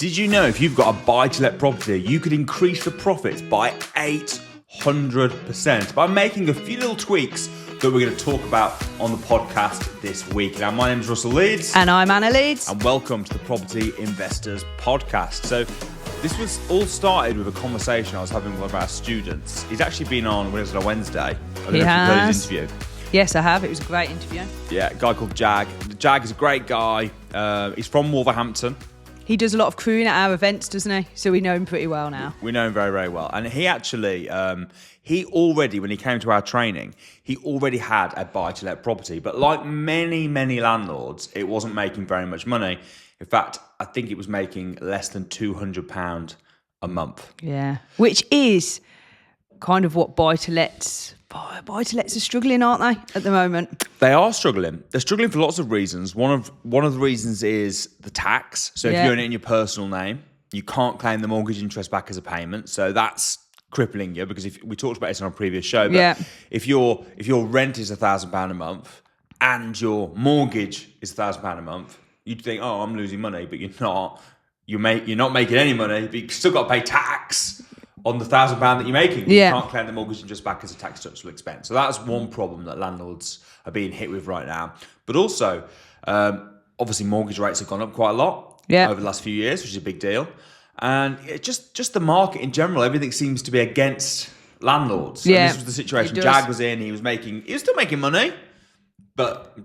Did you know if you've got a buy-to-let property, you could increase the profits by 800% by making a few little tweaks that we're going to talk about on the podcast this week. Now, my name is Russell Leeds. And I'm Anna Leeds. And welcome to the Property Investors Podcast. So this was all started with a conversation I was having with one of our students. He's actually been on Wednesday. I don't know if you've heard his interview. Yes, I have. It was a great interview. Yeah, a guy called Jag. Jag is a great guy. He's from Wolverhampton. He does a lot of crewing at our events, doesn't he? So we know him pretty well now. We know him very, very well. And he actually, he already, when he came to our training, he already had a buy-to-let property. But like many, many landlords, it wasn't making very much money. In fact, I think it was making less than £200 a month. Yeah, which is kind of what buy-to-lets are struggling, aren't they, at the moment? They are struggling. They're struggling for lots of reasons. One of the reasons is the tax. So if you own it in your personal name, you can't claim the mortgage interest back as a payment. So that's crippling you, because if we talked about this on a previous show, but if your rent is £1,000 a month and your mortgage is £1,000 a month, you'd think, oh, I'm losing money, but you're not. You're not making any money, but you've still got to pay tax on the £1,000 that you're making. You can't claim the mortgage interest back as a tax-deductible expense. So that's one problem that landlords are being hit with right now. But also, obviously, mortgage rates have gone up quite a lot over the last few years, which is a big deal. And it just the market in general, everything seems to be against landlords. Yeah, and this was the situation Jag was in. He was still making money, but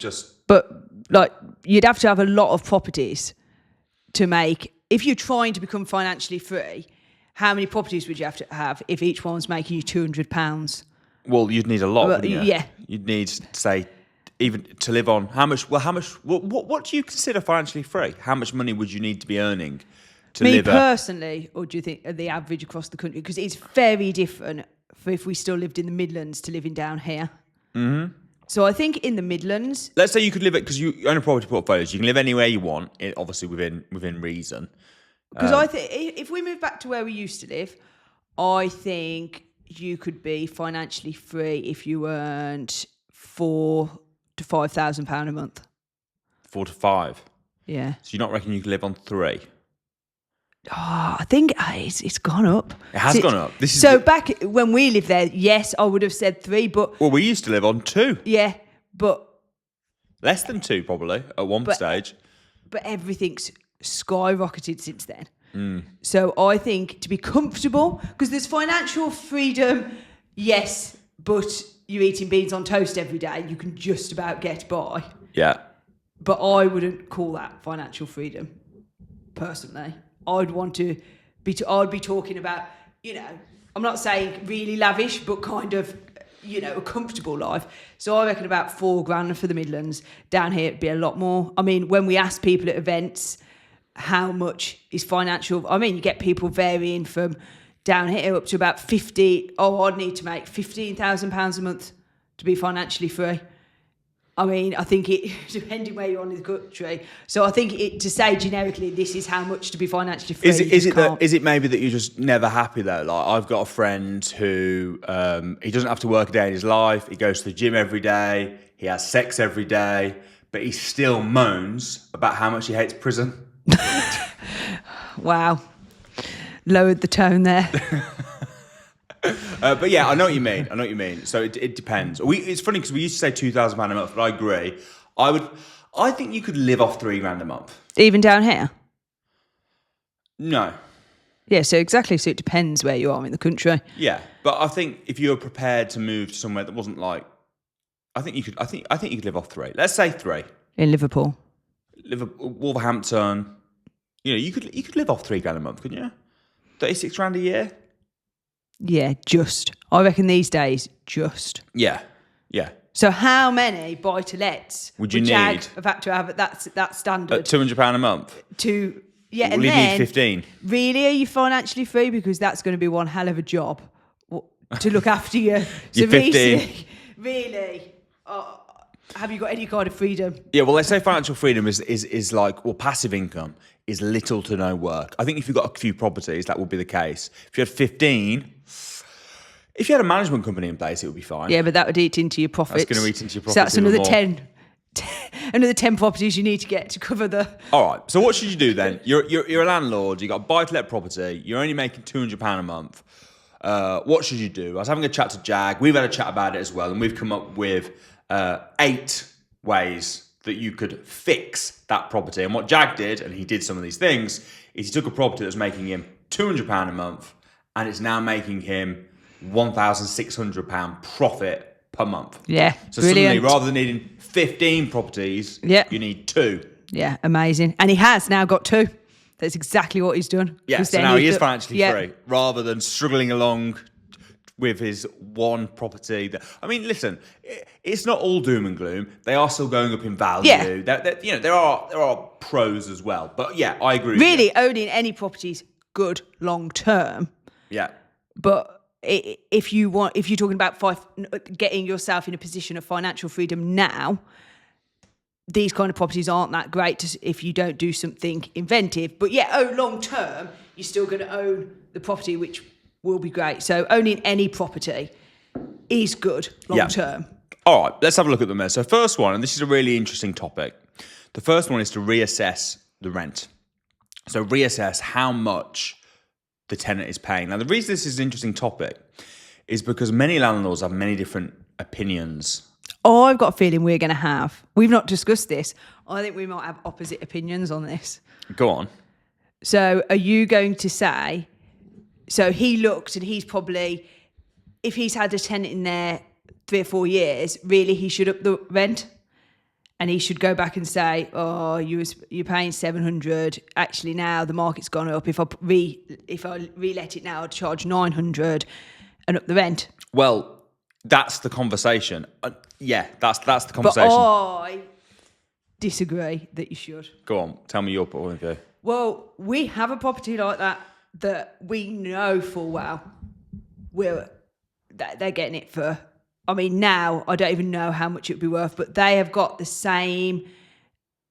like, you'd have to have a lot of properties to make. If you're trying to become financially free, how many properties would you have to have if each one was making you £200? Well, you'd need a lot, wouldn't you? Yeah. You'd need, say, even to live on. What do you consider financially free? How much money would you need to be earning to live? Me personally, or do you think the average across the country? Because it's very different for if we still lived in the Midlands to living down here. Mm-hmm. So I think in the Midlands... Let's say you could live it, because you own a property portfolio, so you can live anywhere you want, obviously within reason. Because I think if we move back to where we used to live, I think you could be financially free if you earned £4,000 to £5,000 a month. 4 to 5. Yeah. So you're not reckon you could live on 3? I think it's gone up. It has gone up. Back when we lived there, yes, I would have said 3, but we used to live on 2. Yeah, but less than 2 probably at one stage. But everything's skyrocketed since then. So I think to be comfortable, because there's financial freedom, yes, but you're eating beans on toast every day, you can just about get by. Yeah. But I wouldn't call that financial freedom, personally. I'd be talking about, I'm not saying really lavish, but kind of, a comfortable life. So I reckon about £4,000 for the Midlands. Down here, it'd be a lot more. I mean, when we ask people at events how much is financial, you get people varying from down here up to about 50. Oh, I'd need to make £15,000 a month to be financially free. I think it, depending where you are in the country. So I think to say generically, this is how much to be financially free. Is it maybe that you're just never happy though? Like, I've got a friend who, he doesn't have to work a day in his life. He goes to the gym every day. He has sex every day, but he still moans about how much he hates prison. Wow. Lowered the tone there. But yeah, I know what you mean. So it depends. It's funny because we used to say £2,000 a month, but I agree. I think you could live off £3,000 a month. Even down here? No. Yeah, so exactly. So it depends where you are in the country. Yeah, but I think if you were prepared to move to somewhere that wasn't like, I think you could live off 3. Let's say 3. In Liverpool. Wolverhampton. You could live off £3,000 a month, couldn't you? £36,000 a year. Yeah, just. I reckon these days, just. Yeah. So how many buy-to-lets would you need? Have had to have that standard? At £200 a month. And then need 15. Really, are you financially free? Because that's going to be one hell of a job to look after you. You're 15. Really. Have you got any kind of freedom? Yeah, well, let's say financial freedom is like, passive income is little to no work. I think if you've got a few properties, that would be the case. If you had 15, if you had a management company in place, it would be fine. Yeah, but that would eat into your profits. That's going to eat into your profits. So that's another 10. another 10 properties you need to get to cover the... All right. So what should you do then? You're a landlord. You got a buy-to-let property. You're only making £200 a month. What should you do? I was having a chat to Jag. We've had a chat about it as well, and we've come up with 8 ways that you could fix that property. And what Jag did, and he did some of these things, is he took a property that was making him £200 a month, and it's now making him £1,600 profit per month. Yeah, so brilliant. Suddenly, rather than needing 15 properties, you need 2. Yeah, amazing. And he has now got 2. That's exactly what he's done. Yeah, so now he is financially free, rather than struggling along with his one property. I mean, listen, it's not all doom and gloom. They are still going up in value. Yeah. There are pros as well. But yeah, I agree with you. Really, owning any property is good long term. Yeah. But if you're talking about getting yourself in a position of financial freedom now, these kind of properties aren't that great if you don't do something inventive. But yeah, long term, you're still going to own the property, which will be great. So owning any property is good long term. All right, let's have a look at them there. So first one, and this is a really interesting topic. The first one is to reassess the rent. So reassess how much the tenant is paying. Now, the reason this is an interesting topic is because many landlords have many different opinions. I've got a feeling we've not discussed this. I think we might have opposite opinions on this. Go on. So are you going to say, so he looked and he's probably, if he's had a tenant in there 3 or 4 years, really he should up the rent? And he should go back and say, oh, you're paying 700. Actually, now the market's gone up. If I relet it now, I'd charge 900 and up the rent. Well, that's the conversation. That's the conversation. But I disagree that you should. Go on, tell me your point of view. Well, we have a property like that we know full well that they're getting it for. I mean, now I don't even know how much it would be worth, but they have got the same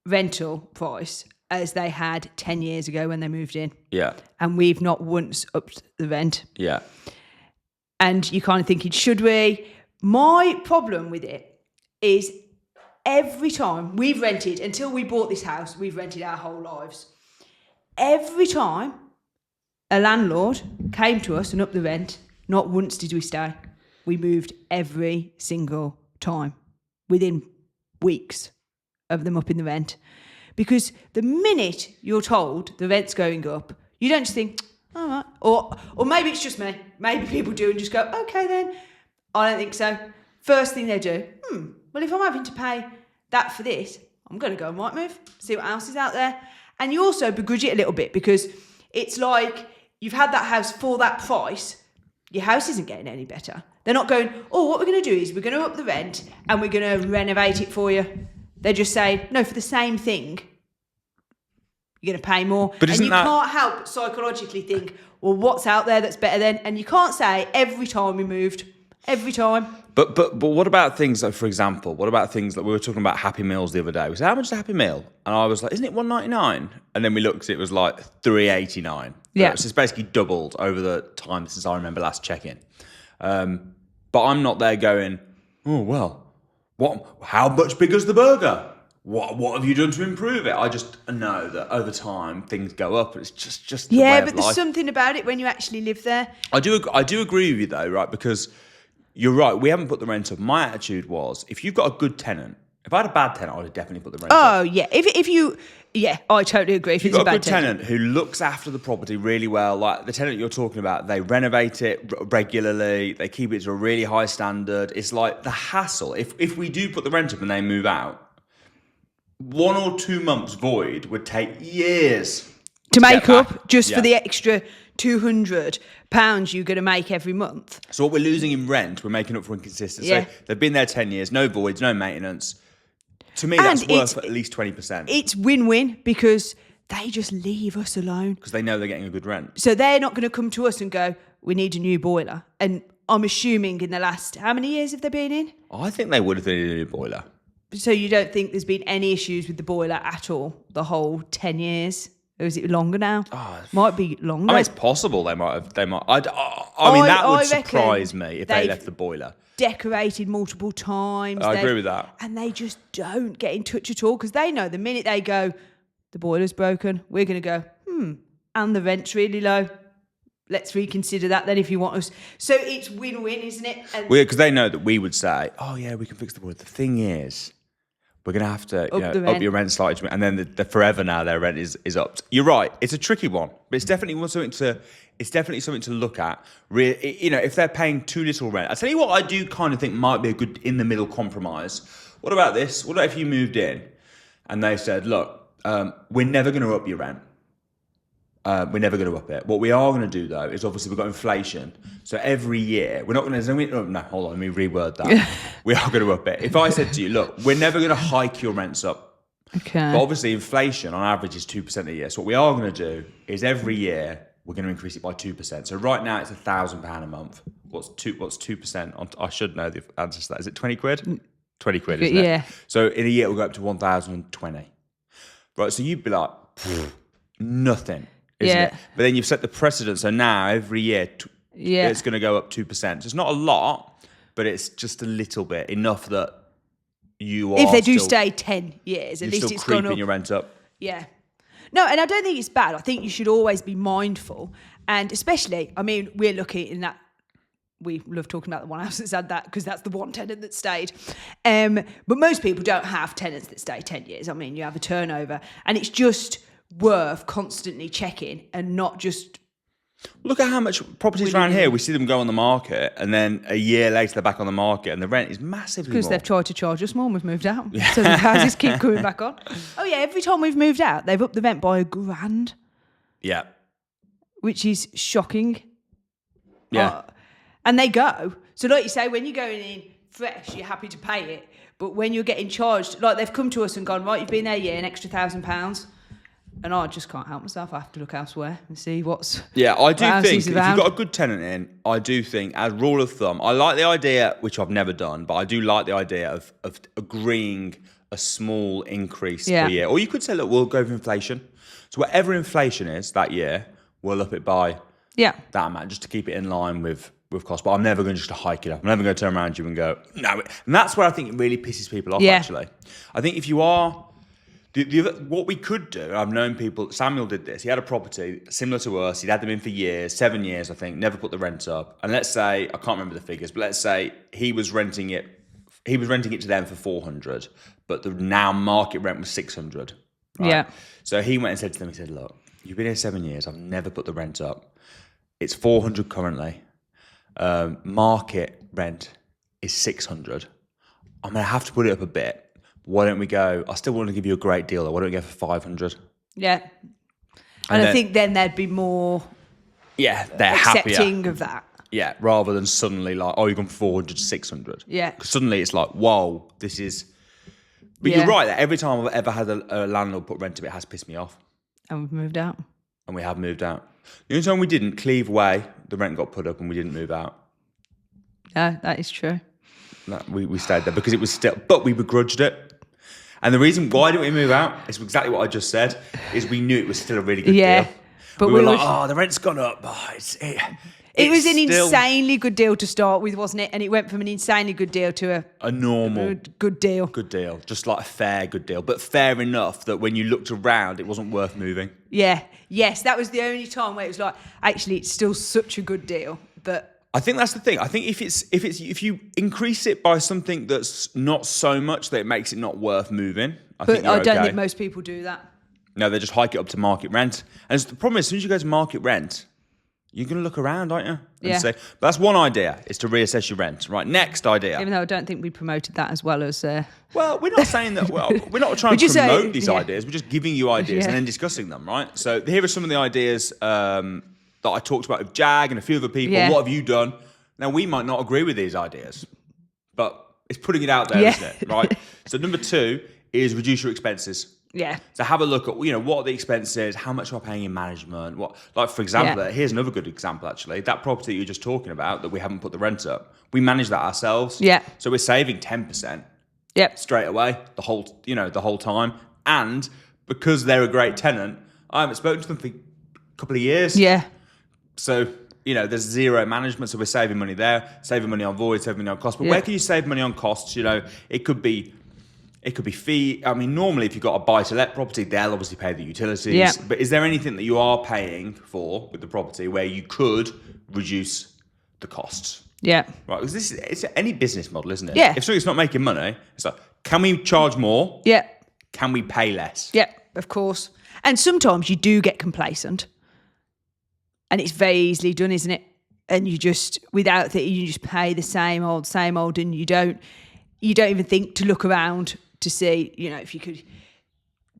rental price as they had 10 years ago when they moved in. Yeah. And we've not once upped the rent. Yeah. And you're kind of thinking, should we? My problem with it is every time we've rented, until we bought this house, we've rented our whole lives. Every time a landlord came to us and upped the rent, not once did we stay. We moved every single time within weeks of them upping the rent. Because the minute you're told the rent's going up, you don't just think, all right. Or maybe it's just me. Maybe people do and just go, okay then. I don't think so. First thing they do, well, if I'm having to pay that for this, I'm going to go on Rightmove, see what else is out there. And you also begrudge it a little bit because it's like you've had that house for that price. Your house isn't getting any better. They're not going, oh, what we're going to do is we're going to up the rent and we're going to renovate it for you. They're just saying, no, for the same thing, you're going to pay more. But and you can't help but psychologically think, well, what's out there that's better then? And you can't say every time we moved, every time. But what about things like, for example, what about things like we were talking about Happy Meals the other day? We said, how much is a Happy Meal? And I was like, isn't it $1.99? And then we looked, it was like $3.89. Yeah. So it's basically doubled over the time since I remember last checking. But I'm not there going, oh, well, how much bigger's the burger? What have you done to improve it? I just know that over time things go up. It's just the way yeah, of but life. there's something about it when you actually live there. I do agree with you though, right? Because you're right. We haven't put the rent up. My attitude was, if you've got a good tenant, if I had a bad tenant, I would have definitely put the rent up. Oh yeah, if you, yeah, I totally agree. If you've it's got a a bad good tenant who looks after the property really well, like the tenant you're talking about, they renovate it regularly, they keep it to a really high standard. It's like the hassle. If we do put the rent up and they move out, 1 or 2 months void would take years to make up back. just for the extra £200 you're going to make every month. So what we're losing in rent, we're making up for inconsistency. Yeah. So they've been there 10 years, no voids, no maintenance. To me, And that's worth at least 20%. It's win-win because they just leave us alone. Because they know they're getting a good rent. So they're not going to come to us and go, we need a new boiler. And I'm assuming in the last, how many years have they been in? I think they would have needed a new boiler. So you don't think there's been any issues with the boiler at all the whole 10 years? Or is it longer now? Might be longer. I mean, it's possible they might. I mean, that would surprise me if they left the boiler. decorated multiple times. I agree with that. And they just don't get in touch at all because they know the minute they go, the boiler's broken, we're going to go, and the rent's really low. Let's reconsider that then if you want us. So it's win-win, isn't it? Because they know that we would say, oh, yeah, we can fix the boiler. The thing is, we're going to have to up your rent slightly. And then the forever now, their rent is upped. You're right. It's a tricky one. But it's definitely something to look at. If they're paying too little rent. I tell you what I do kind of think might be a good in-the-middle compromise. What about this? What about if you moved in and they said, look, we're never going to up your rent. We're never going to up it. What we are going to do, though, is obviously we've got inflation. So every year, we're not going to... No, hold on, let me reword that. We are going to up it. If I said to you, look, we're never going to hike your rents up. Okay. But obviously, inflation on average is 2% a year. So what we are going to do is every year, we're going to increase it by 2%. So right now, it's £1,000 a month. What's 2%? I should know the answer to that. Is it 20 quid? 20 quid, isn't it? Yeah. So in a year, we'll go up to 1,020. Right, so you'd be like, nothing. Isn't it? But then you've set the precedent. So now every year it's going to go up 2%. So it's not a lot, but it's just a little bit, enough that you are. If they do stay 10 years, at least still it's gone creeping up. your rent up. Yeah. No, and I don't think it's bad. I think you should always be mindful. And especially, I mean, we're lucky in that we love talking about the one house that's had that because that's the one tenant that stayed. But most people don't have tenants that stay 10 years. I mean, you have a turnover and it's just worth constantly checking and not just look at how much properties around here we see them go on the market and then a year later they're back on the market and the rent is massively because more. They've tried to charge us more and we've moved out. So the houses keep coming back on. Oh yeah, every time we've moved out they've upped the rent by £1,000. Yeah, which is shocking. Yeah. And they go, so like you say, when you're going in fresh you're happy to pay it, but when you're getting charged, like they've come to us and gone, right, you've been there a year, an extra £1,000. And I just can't help myself. I have to look elsewhere and see what's... Yeah, I do think if you've around. got a good tenant in, I do think, as rule of thumb, I like the idea, which I've never done, but I do like the idea of agreeing a small increase per year. Or you could say, look, we'll go with inflation. So whatever inflation is that year, we'll up it by that amount, just to keep it in line with cost. But I'm never going to just hike it up. I'm never going to turn around to you and go, no. And that's where I think it really pisses people off, actually. I think if you are... what we could do, I've known people, Samuel did this, he had a property similar to us, he'd had them in for years, 7 years I think, never put the rent up. And let's say, I can't remember the figures, but let's say he was renting it to them for 400, but the now market rent was 600. Right? Yeah. So he went and said to them, he said, look, you've been here 7 years, I've never put the rent up. It's 400 currently. Market rent is 600. I'm going to have to put it up a bit. Why don't we go, I still want to give you a great deal, though. Why don't we go for 500? Yeah. And I think then they'd be more they're accepting happier of that. Yeah, rather than suddenly like, oh, you've gone from 400 to 600. Yeah. Because suddenly it's like, whoa, this is... But you're right, that every time I've ever had a landlord put rent up, it has pissed me off. And we've moved out. And we have moved out. The only time we didn't, Cleve Way, the rent got put up and we didn't move out. Yeah, that is true. No, we stayed there because it was still... But we begrudged it. And the reason why didn't we move out is exactly what I just said, is we knew it was still a really good deal. But we were like, oh, the rent's gone up. Oh, it was an insanely good deal to start with, wasn't it? And it went from an insanely good deal to a normal good deal. Good deal. Just like a fair good deal. But fair enough that when you looked around, it wasn't worth moving. Yeah. Yes, that was the only time where it was like, actually, it's still such a good deal. But I think that's the thing. I think if you increase it by something that's not so much that it makes it not worth moving, I don't think most people do that. No, they just hike it up to market rent. And the problem is, as soon as you go to market rent, you're going to look around, aren't you? And say, but that's one idea, is to reassess your rent. Right, next idea. Even though I don't think we promoted that as well as... Well, we're not saying that... Well, we're not trying to promote these ideas. We're just giving you ideas and then discussing them, right? So here are some of the ideas that I talked about with Jag and a few other people. Yeah. What have you done? Now, we might not agree with these ideas, but it's putting it out there, isn't it? Right? So number 2 is reduce your expenses. Yeah. So have a look at, what are the expenses? How much am I paying in management? Like, for example, here's another good example, actually. That property that you were just talking about that we haven't put the rent up, we manage that ourselves. Yeah. So we're saving 10%. Yep. Straight away, the whole time. And because they're a great tenant, I haven't spoken to them for a couple of years. Yeah. So there's zero management, so we're saving money there, saving money on void, saving money on costs. But where can you save money on costs? It could be fee. I mean, normally if you've got a buy-to-let property, they'll obviously pay the utilities. Yeah. But is there anything that you are paying for with the property where you could reduce the costs? Yeah. Right, because it's any business model, isn't it? Yeah. If something's not making money, it's like, can we charge more? Yeah. Can we pay less? Yeah, of course. And sometimes you do get complacent. And it's very easily done, isn't it? And you just, without thinking, you just pay the same old, and you don't even think to look around to see, if you could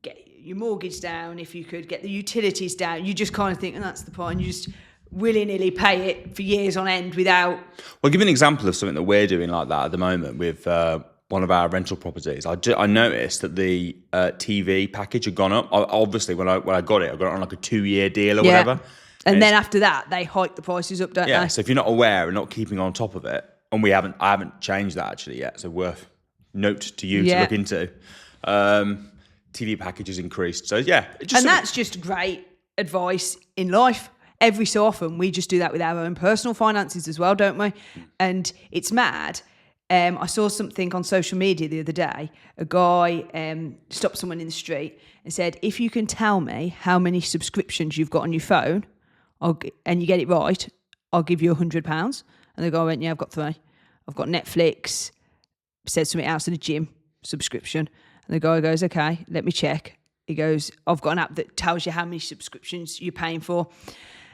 get your mortgage down, if you could get the utilities down. You just kind of think, and that's the point. You just willy-nilly pay it for years on end without... Well, I'll give you an example of something that we're doing like that at the moment with one of our rental properties. I noticed that the TV package had gone up. Obviously, when I got it on like a 2-year deal or whatever. And then after that, they hike the prices up, don't they? Yeah, so if you're not aware and not keeping on top of it, and I haven't changed that actually yet, so worth note to you to look into. TV package has increased. So yeah. That's just great advice in life. Every so often, we just do that with our own personal finances as well, don't we? And it's mad. I saw something on social media the other day. A guy stopped someone in the street and said, if you can tell me how many subscriptions you've got on your phone, and you get it right, I'll give you £100. And the guy went, yeah, I've got 3. I've got Netflix, said something else, and a gym subscription. And the guy goes, okay, let me check. He goes, I've got an app that tells you how many subscriptions you're paying for.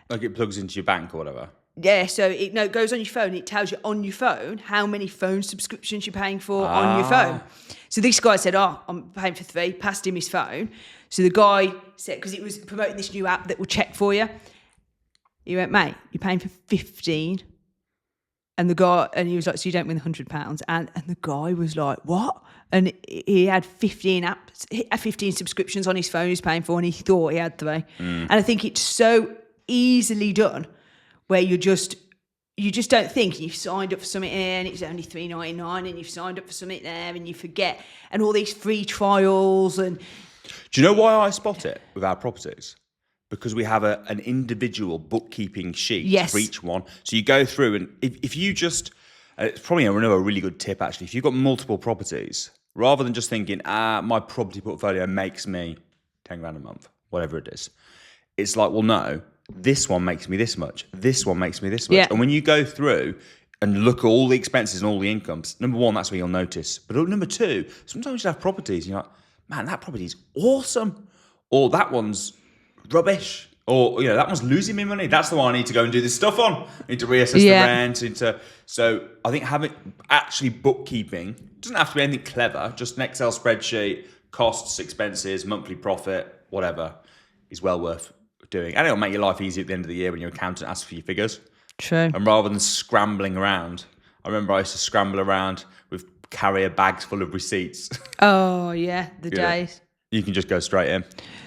Like it plugs into your bank or whatever? Yeah, so it goes on your phone. It tells you on your phone how many phone subscriptions you're paying for on your phone. So this guy said, I'm paying for 3, passed him his phone. So the guy said, because it was promoting this new app that will check for you. He went, mate, you're paying for 15. And he was like, so you don't win £100. And the guy was like, what? And he had 15 apps, 15 subscriptions on his phone he's paying for, and he thought he had 3. And I think it's so easily done where you just don't think you've signed up for something here and it's only $3.99 and you've signed up for something there and you forget, and all these free trials. And do you know why I spot it with our properties? Because we have an individual bookkeeping sheet for each one. So you go through, and if you just, it's probably another really good tip actually, if you've got multiple properties, rather than just thinking, my property portfolio makes me 10 grand a month, whatever it is. It's like, well, no, this one makes me this much. This one makes me this much. Yeah. And when you go through and look at all the expenses and all the incomes, number one, that's where you'll notice. But number two, sometimes you have properties and you're like, man, that property's awesome. Or that one's rubbish. Or, that one's losing me money. That's the one I need to go and do this stuff on. I need to reassess the rent. So I think having actually bookkeeping, doesn't have to be anything clever, just an Excel spreadsheet, costs, expenses, monthly profit, whatever, is well worth doing. And it'll make your life easier at the end of the year when your accountant asks for your figures. True. And rather than scrambling around, I remember I used to scramble around with carrier bags full of receipts. Oh, yeah, the days. You can just go straight in.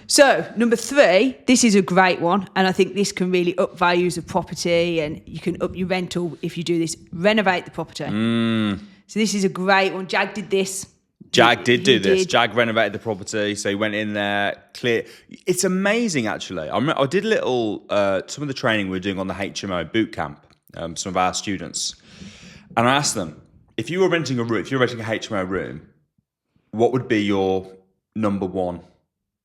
So, number 3, this is a great one, and I think this can really up values of property, and you can up your rental if you do this. Renovate the property. So this is a great one. Jag did this. Jag did do this. Jag renovated the property, so he went in there, clear. It's amazing, actually. I did a little, some of the training we were doing on the HMO boot camp, some of our students, and I asked them, if you were renting a room, if you're renting a HMO room, what would be your number one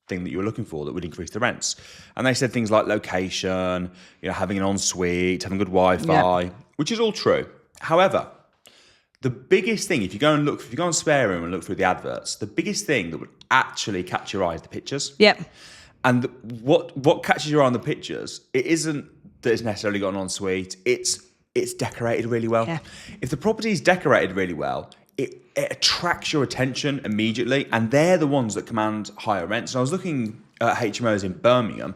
thing that you were looking for that would increase the rents? And they said things like location, having an ensuite, having good Wi-Fi, which is all true. However, the biggest thing, if you go on Spare Room and look through the adverts, the biggest thing that would actually catch your eye is the pictures. Yep. And what catches your eye on the pictures, it isn't that it's necessarily got an ensuite, it's decorated really well. Yeah. If the property is decorated really well, it attracts your attention immediately, and they're the ones that command higher rents. And I was looking at HMOs in Birmingham,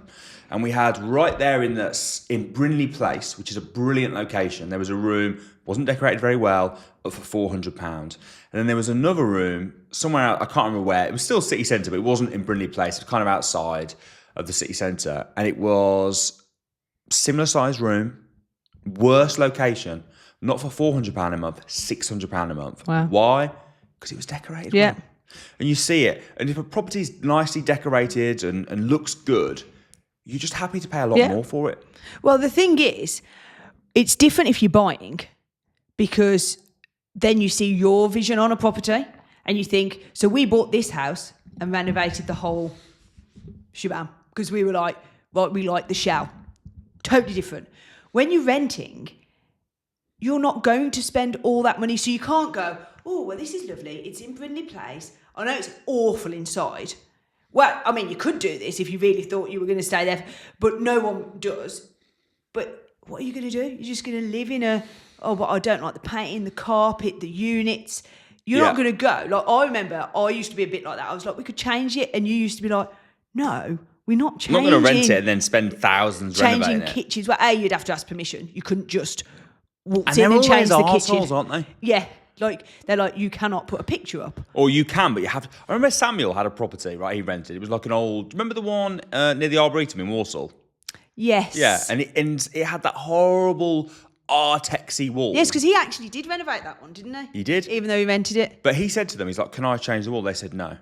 and we had right there in Brinley Place, which is a brilliant location, there was a room, wasn't decorated very well, up for £400. And then there was another room somewhere out, I can't remember where, it was still city centre, but it wasn't in Brinley Place, it was kind of outside of the city centre, and it was similar sized room, worse location, not for £400 a month, £600 a month. Wow. Why? Because it was decorated. Yeah. Well. And you see it. And if a property's nicely decorated and looks good, you're just happy to pay a lot more for it. Well, the thing is, it's different if you're buying, because then you see your vision on a property and you think, so we bought this house and renovated the whole shebang because we were like, right, we like the shell. Totally different. When you're renting, you're not going to spend all that money. So you can't go, oh, well, this is lovely. It's in Brindley Place. I know it's awful inside. Well, I mean, you could do this if you really thought you were going to stay there, but no one does. But what are you going to do? You're just going to live in but I don't like the painting, the carpet, the units. You're not going to go. Like, I remember I used to be a bit like that. I was like, we could change it. And you used to be like, no, we're not changing. I'm not going to rent it and then spend thousands renovating it. Changing kitchens. Well, you'd have to ask permission. You couldn't just walk And in and change the always kitchen. arseholes, aren't they? Yeah. Like, they're like, you cannot put a picture up. Or you can, but you have to. I remember Samuel had a property, right? He rented. It was like an old. Remember the one near the Arboretum in Walsall? Yes. Yeah, and it had that horrible Artexy wall. Yes, because he actually did renovate that one, didn't he? He did. Even though he rented it. But he said to them, he's like, "Can I change the wall?" They said no.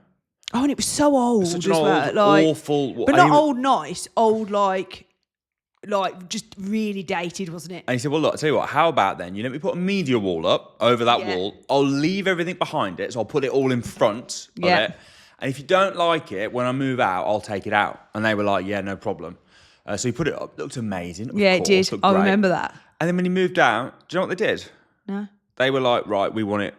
Oh, and it was so old Such as an well. old, Like, awful. but not old nice, old like just really dated, wasn't it? And he said, well, look, I'll tell you what, how about then you let me put a media wall up over that wall. I'll leave everything behind it, so I'll put it all in front of it. And if you don't like it, when I move out, I'll take it out. And they were like, yeah, no problem. So he put it up. It looked amazing. It did. I remember that. And then when he moved out, do you know what they did? No. They were like, right, we want it.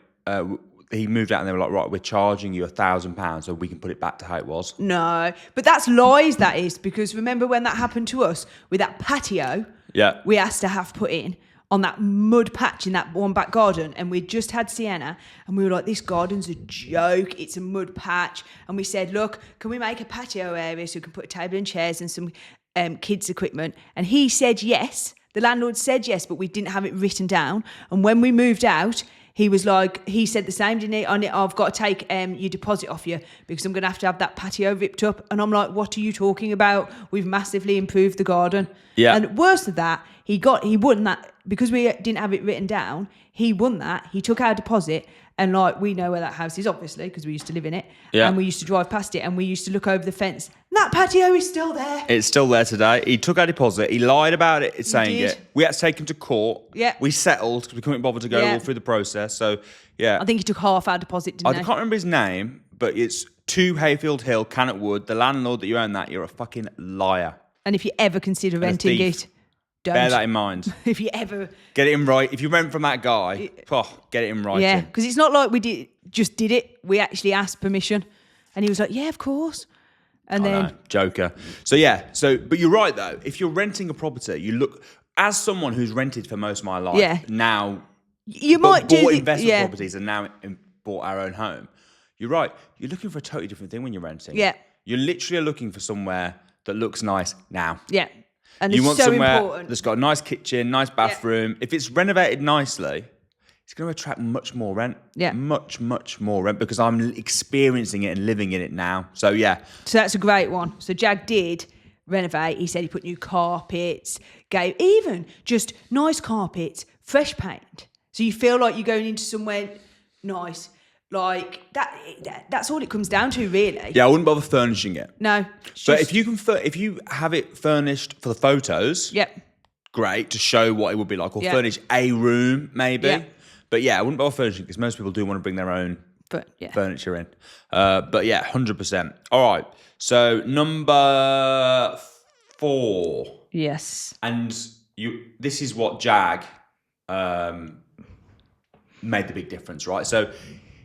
He moved out and they were like, right, we're charging you £1,000 so we can put it back to how it was. No, but that's lies, that is, because remember when that happened to us with that patio we asked to have put in on that mud patch in that one back garden, and we just had Sienna and we were like, this garden's a joke, it's a mud patch. And we said, look, can we make a patio area so we can put a table and chairs and some kids' equipment? And he said yes. The landlord said yes, but we didn't have it written down. And when we moved out, he was like, he said the same, didn't he? I've got to take your deposit off you because I'm going to have that patio ripped up. And I'm like, what are you talking about? We've massively improved the garden. Yeah. And worse than that, he won that because we didn't have it written down. He won that. He took our deposit. And like, we know where that house is, obviously, because we used to live in it. Yeah. And we used to drive past it and we used to look over the fence. And that patio is still there. It's still there today. He took our deposit. He lied about it, saying did. it. We had to take him to court. Yeah. We settled because we couldn't bother to go all through the process. So, yeah. I think he took half our deposit, didn't he? I can't remember his name, but it's 2 Hayfield Hill, Cannock Wood. The landlord that you own that, you're a fucking liar. And if you ever consider renting it, don't. Bear that in mind. If you ever... Get it in right. If you rent from that guy, get it in writing. Yeah, because it's not like we just did it. We actually asked permission. And he was like, yeah, of course. And then... No, joker. So, yeah. But you're right, though. If you're renting a property, you look... As someone who's rented for most of my life, now... You might bought investment properties and now bought our own home. You're right. You're looking for a totally different thing when you're renting. Yeah. You're literally looking for somewhere that looks nice now. Yeah. And you it's want so somewhere important. that's got a nice kitchen, nice bathroom. If it's renovated nicely, it's going to attract much more rent. Yeah. Much, much more rent because I'm experiencing it and living in it now. So, yeah. So that's a great one. So Jag did renovate. He said he put new carpets, gave even just nice carpets, fresh paint. So you feel like you're going into somewhere nice. Like that's all it comes down to, really. Yeah, I wouldn't bother furnishing it. No. But if you have it furnished for the photos, great, to show what it would be like, or furnish a room maybe. Yeah. But yeah, I wouldn't bother furnishing because most people do want to bring their own furniture in. But yeah, 100%. All right. So number 4. Yes. And this is what Jag made the big difference, right? So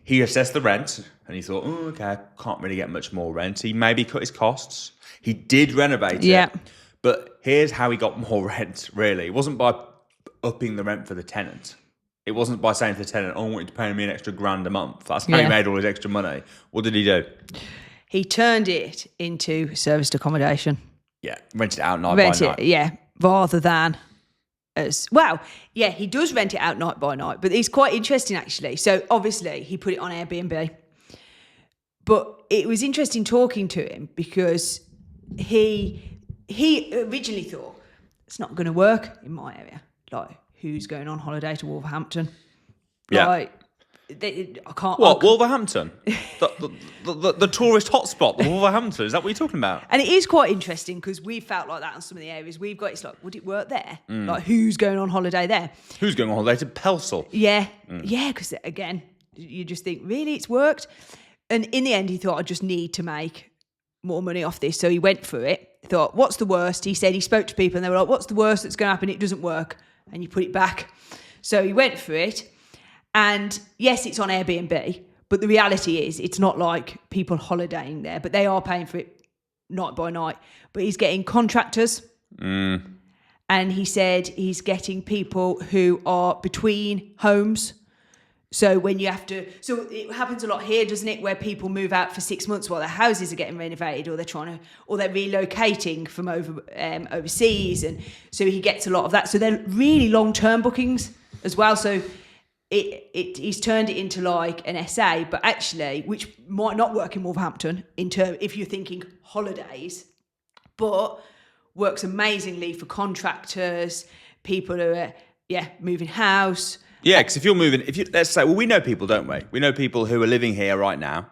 he assessed the rent and he thought, oh, okay, I can't really get much more rent. He maybe cut his costs. He did renovate it. But here's how he got more rent, really. It wasn't by upping the rent for the tenant. It wasn't by saying to the tenant, oh, I want you to pay me an extra £1,000 a month. That's how he made all his extra money. What did he do? He turned it into serviced accommodation. Yeah, rented it out night by night. Yeah, rather than... he does rent it out night by night, but it's quite interesting actually. So obviously he put it on Airbnb, but it was interesting talking to him because he originally thought it's not going to work in my area. Like, who's going on holiday to Wolverhampton? Yeah. Like, I can't. What, Wolverhampton? the tourist hotspot, the Wolverhampton. Is that what you're talking about? And it is quite interesting because we felt like that in some of the areas we've got. It's like, would it work there? Like, who's going on holiday there? Who's going on holiday to Pelsall? Yeah, yeah. Because again, you just think, really, it's worked. And in the end, he thought, I just need to make more money off this. So he went for it. He thought, what's the worst? He said he spoke to people and they were like, what's the worst that's going to happen? It doesn't work. And you put it back. So he went for it. And yes, it's on Airbnb, but the reality is it's not like people holidaying there, but they are paying for it night by night. But he's getting contractors. And he said he's getting people who are between homes. So when you have to, so it happens a lot here, doesn't it? Where people move out for 6 months while their houses are getting renovated, or they're relocating from overseas, and so he gets a lot of that. So they're really long-term bookings as well. So he's turned it into like an SA, but actually, which might not work in Wolverhampton if you're thinking holidays, but works amazingly for contractors, people who are moving house. Yeah, because let's say, we know people, don't we? We know people who are living here right now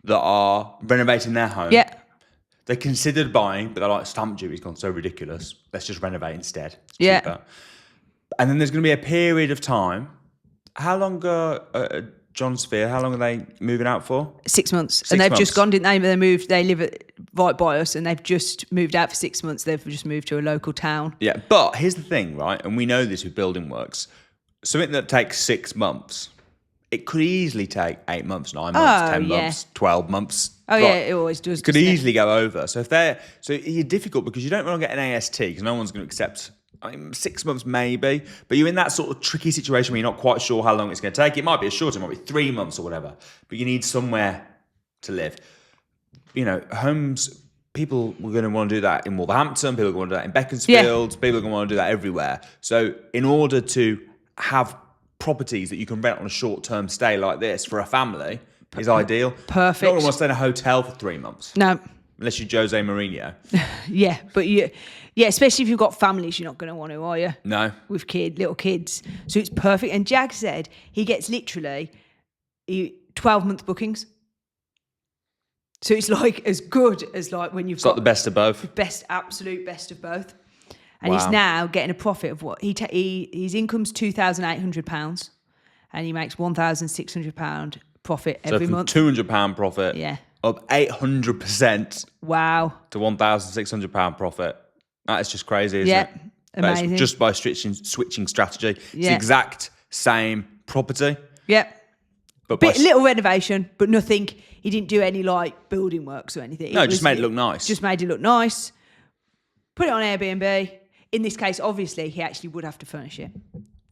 that are renovating their home. Yeah. They considered buying, but they're like, stamp duty's gone so ridiculous. Let's just renovate instead. It's Yeah. cheaper. And then there's going to be a period of time. How long, John Sphere, how long are they moving out for? 6 months. 6 And they've months. just gone, didn't they? They live right by us, and they've just moved out for 6 months. They've just moved to a local town. Yeah, but here's the thing, right? And we know this with building works. Something that takes 6 months, it could easily take 8 months, 9 months, 10 months, 12 months. Oh, yeah, it always does. It could easily go over. So you're difficult because you don't want to get an AST because no one's going to accept. 6 months maybe, but you're in that sort of tricky situation where you're not quite sure how long it's going to take. It might be a shorter, it might be 3 months or whatever, but you need somewhere to live. Homes, people were going to want to do that in Wolverhampton, people are going to want to do that in Beaconsfield, people are going to want to do that everywhere. So in order to have properties that you can rent on a short-term stay like this for a family is ideal. Perfect. No one wants to stay in a hotel for 3 months. No. Unless you're Jose Mourinho. Yeah, but especially if you've got families, you're not going to want to, are you? No. With little kids. So it's perfect. And Jag said he gets literally 12-month bookings. So it's like as good as like when you've got the best of both. Absolute best of both. And Wow. he's now getting a profit of what? His income's £2,800 and he makes £1,600 profit every month. So from £200 profit up 800% Wow. to £1,600 profit. That is just crazy, isn't it? Amazing. That's just by switching strategy. It's the Yeah. exact same property. Yep. But Little renovation, but nothing. He didn't do any like building works or anything. Just made it look nice. Just made it look nice. Put it on Airbnb. In this case, obviously, he actually would have to furnish it.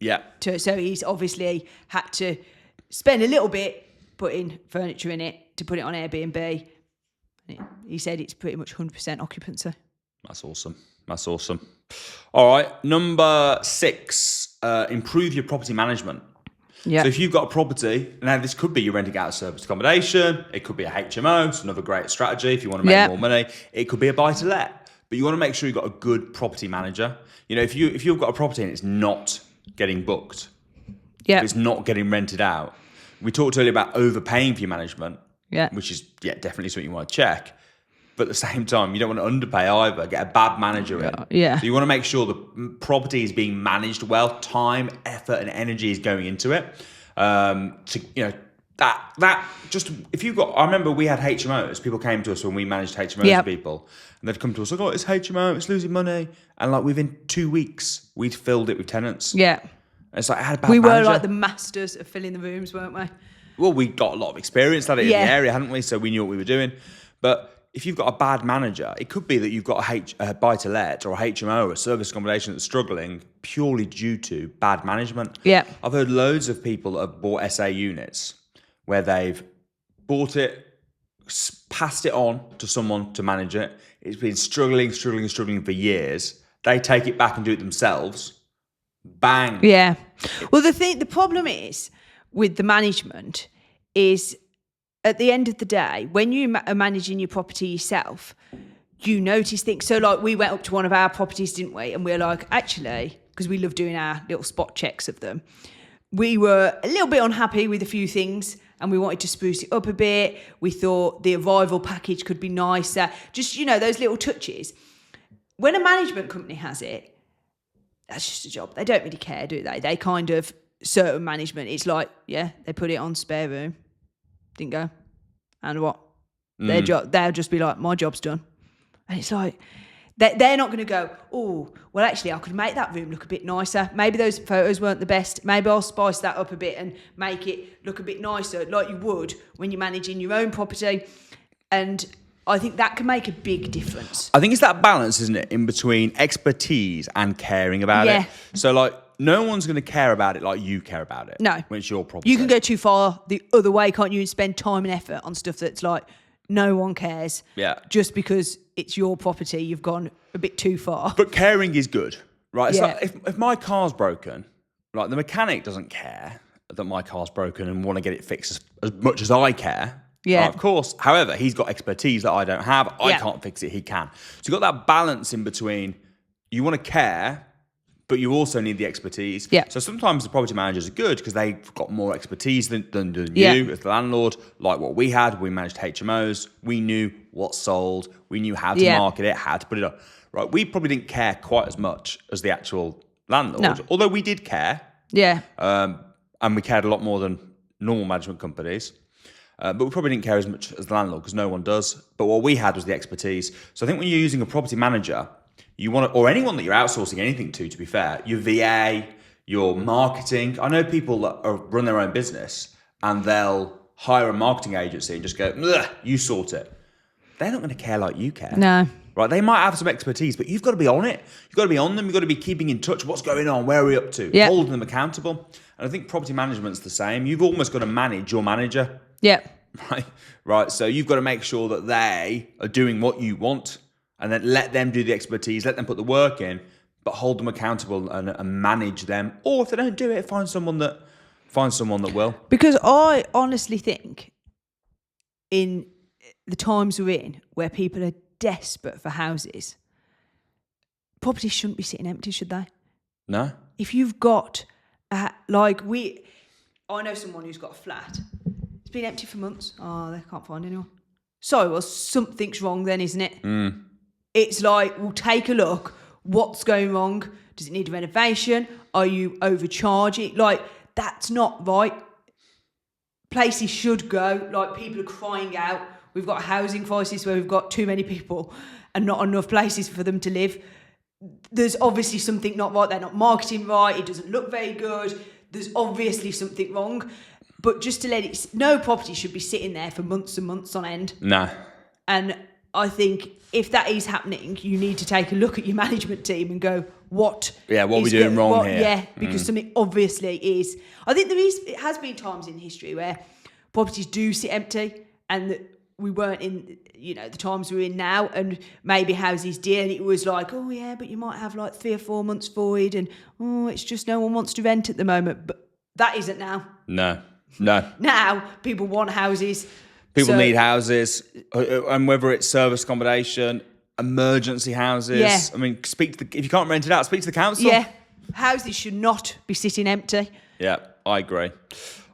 Yeah. So he's obviously had to spend a little bit putting furniture in it to put it on Airbnb. He said it's pretty much 100% occupancy. That's awesome. All right. Number 6, improve your property management. Yeah. So if you've got a property, now this could be you're renting out a service accommodation. It could be a HMO. It's another great strategy if you want to make more money. It could be a buy-to-let. But you want to make sure you've got a good property manager. If you've got a property and it's not getting booked, it's not getting rented out. We talked earlier about overpaying for your management, which is definitely something you want to check. But at the same time, you don't want to underpay either. Get a bad manager in. Yeah. So you want to make sure the property is being managed well. Time, effort, and energy is going into it. I remember we had HMOs. People came to us when we managed HMOs for people, and they'd come to us like, "Oh, it's HMO, it's losing money," and like within 2 weeks, we'd filled it with tenants. Yeah. And it's like I had a bad We manager. were like the masters of filling the rooms, weren't we? Well, we got a lot of experience at it in the area, hadn't we? So we knew what we were doing. But if you've got a bad manager, it could be that you've got a buy-to-let or a HMO or a service accommodation that's struggling purely due to bad management. Yeah. I've heard loads of people that have bought SA units where they've bought it, passed it on to someone to manage it. It's been struggling for years. They take it back and do it themselves. Bang. Yeah. Well, the problem is with the management is at the end of the day, when you are managing your property yourself, you notice things. So like we went up to one of our properties, didn't we? And we're like, actually, because we love doing our little spot checks of them, we were a little bit unhappy with a few things and we wanted to spruce it up a bit. We thought the arrival package could be nicer. Just, those little touches. When a management company has it, that's just a job. They don't really care, do they? They kind of, certain management, it's like, yeah, they put it on spare room. Didn't go. And what? Their job, they'll just be like, my job's done. And it's like, they're not going to go, oh, well, actually, I could make that room look a bit nicer. Maybe those photos weren't the best. Maybe I'll spice that up a bit and make it look a bit nicer, like you would when you're managing your own property. And I think that can make a big difference. I think it's that balance, isn't it, in between expertise and caring about it. So, like, no one's going to care about it like you care about it. No. When it's your property. You can go too far the other way, can't you, and spend time and effort on stuff that's like, no one cares. Yeah. Just because it's your property, you've gone a bit too far. But caring is good, right? Yeah. It's like if my car's broken, like the mechanic doesn't care that my car's broken and want to get it fixed as much as I care. Yeah. Right, of course. However, he's got expertise that I don't have. I can't fix it. He can. So you've got that balance in between. You want to care, but you also need the expertise. Yeah. So sometimes the property managers are good because they've got more expertise than Yeah. you as the landlord. Like what we had, we managed HMOs. We knew what sold. We knew how to market it, how to put it up. Right. We probably didn't care quite as much as the actual landlord, No. although we did care. Yeah. And we cared a lot more than normal management companies. But we probably didn't care as much as the landlord because no one does. But what we had was the expertise. So I think when you're using a property manager, you want to, or anyone that you're outsourcing anything to be fair, your VA, your marketing. I know people that run their own business and they'll hire a marketing agency and just go, you sort it. They're not going to care like you care. No. Right? They might have some expertise, but you've got to be on it. You've got to be on them. You've got to be keeping in touch. What's going on? Where are we up to? Yeah. Holding them accountable. And I think property management's the same. You've almost got to manage your manager. Yeah. Right. So you've got to make sure that they are doing what you want and then let them do the expertise, let them put the work in, but hold them accountable and manage them. Or if they don't do it, find someone that will. Because I honestly think in the times we're in where people are desperate for houses, properties shouldn't be sitting empty, should they? No. If you've got, I know someone who's got a flat. It's been empty for months. Oh, they can't find anyone. So, well, something's wrong then, isn't it? It's like, we'll take a look. What's going wrong? Does it need a renovation? Are you overcharging? Like, that's not right. Places should go. Like, people are crying out. We've got a housing crisis where we've got too many people and not enough places for them to live. There's obviously something not right. They're not marketing right. It doesn't look very good. There's obviously something wrong. But just to let it... No property should be sitting there for months and months on end. No. And I think if that is happening, you need to take a look at your management team and go, what... Yeah, what are we doing wrong here? Yeah, because something obviously is... I think it has been times in history where properties do sit empty and that we weren't in, the times we're in now, and maybe houses did, and it was like, oh yeah, but you might have like 3 or 4 months void, and it's just no one wants to rent at the moment. But that isn't now. No. Now people want houses. People need houses, and whether it's service accommodation, emergency houses. Yeah. I mean, if you can't rent it out, speak to the council. Yeah, houses should not be sitting empty. Yeah, I agree.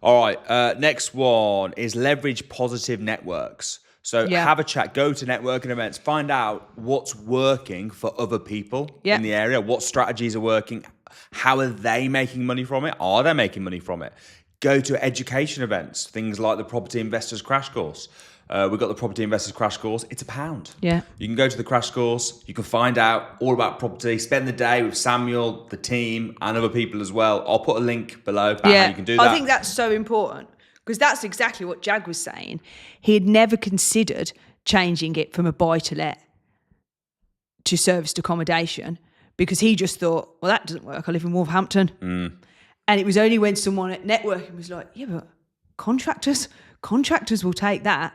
All right, next one is leverage positive networks. So have a chat, go to networking events, find out what's working for other people in the area, what strategies are working, how are they making money from it, are they making money from it? Go to education events, things like the Property Investors Crash Course. We've got the Property Investors Crash Course. It's £1. Yeah. You can go to the crash course. You can find out all about property. Spend the day with Samuel, the team, and other people as well. I'll put a link below about how you can do that. I think that's so important because that's exactly what Jag was saying. He had never considered changing it from a buy-to-let to serviced accommodation because he just thought, well, that doesn't work. I live in Wolverhampton. And it was only when someone at networking was like, yeah, but contractors will take that.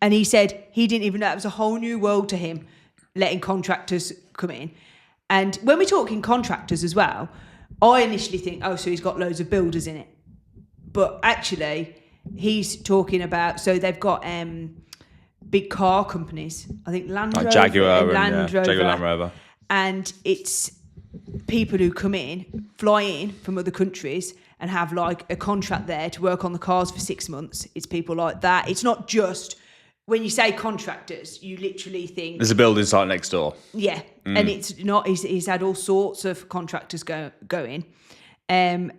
And he said he didn't even know it was a whole new world to him, letting contractors come in. And when we're talking contractors as well, I initially think, so he's got loads of builders in it. But actually, he's talking about, so they've got big car companies. I think Land Rover. Jaguar and Land Rover. Jaguar Land Rover. And it's people who come in fly in from other countries and have like a contract there to work on the cars for 6 months. It's people like that. It's not just, when you say contractors, you literally think There's a building site next door. Yeah, and it's not. He's had all sorts of contractors go in, and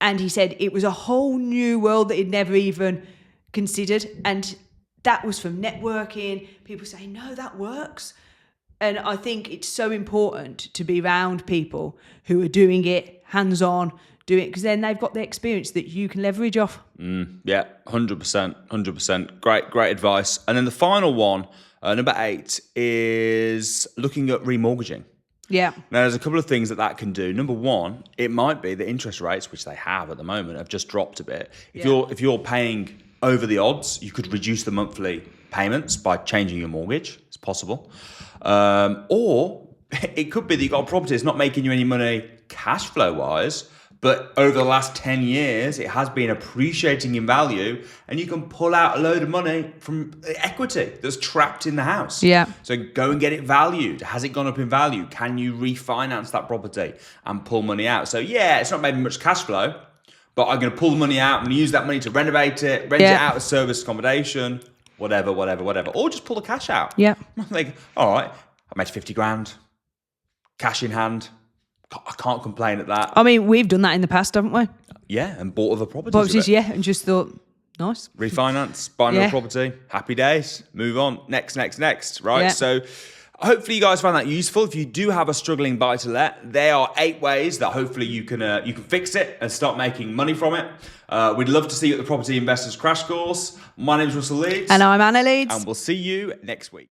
he said it was a whole new world that he'd never even considered, and that was from networking. People say, no, that works, and I think it's so important to be around people who are doing it hands on, because then they've got the experience that you can leverage off. Yeah, 100%. Great advice. And then the final one, number 8, is looking at remortgaging. Yeah. Now, there's a couple of things that can do. Number one, it might be the interest rates, which they have at the moment, have just dropped a bit. If you're paying over the odds, you could reduce the monthly payments by changing your mortgage. It's possible. Or it could be that you've got a property that's not making you any money cash flow wise, but over the last 10 years, it has been appreciating in value, and you can pull out a load of money from equity that's trapped in the house. Yeah. So go and get it valued. Has it gone up in value? Can you refinance that property and pull money out? So yeah, it's not making much cash flow, but I'm going to pull the money out. I'm going to use that money to renovate it, rent it out as service accommodation, whatever. Or just pull the cash out. Yeah. I'm like, all right, I made 50 grand, cash in hand. I can't complain at that. I mean, we've done that in the past, haven't we? Yeah, and bought other properties. Properties, yeah, and just thought, nice. Refinance, buy another property, happy days, move on, next, right? Yeah. So hopefully you guys found that useful. If you do have a struggling buy-to-let, there are 8 ways that hopefully you can fix it and start making money from it. We'd love to see you at the Property Investors Crash Course. My name is Russell Leeds. And I'm Anna Leeds. And we'll see you next week.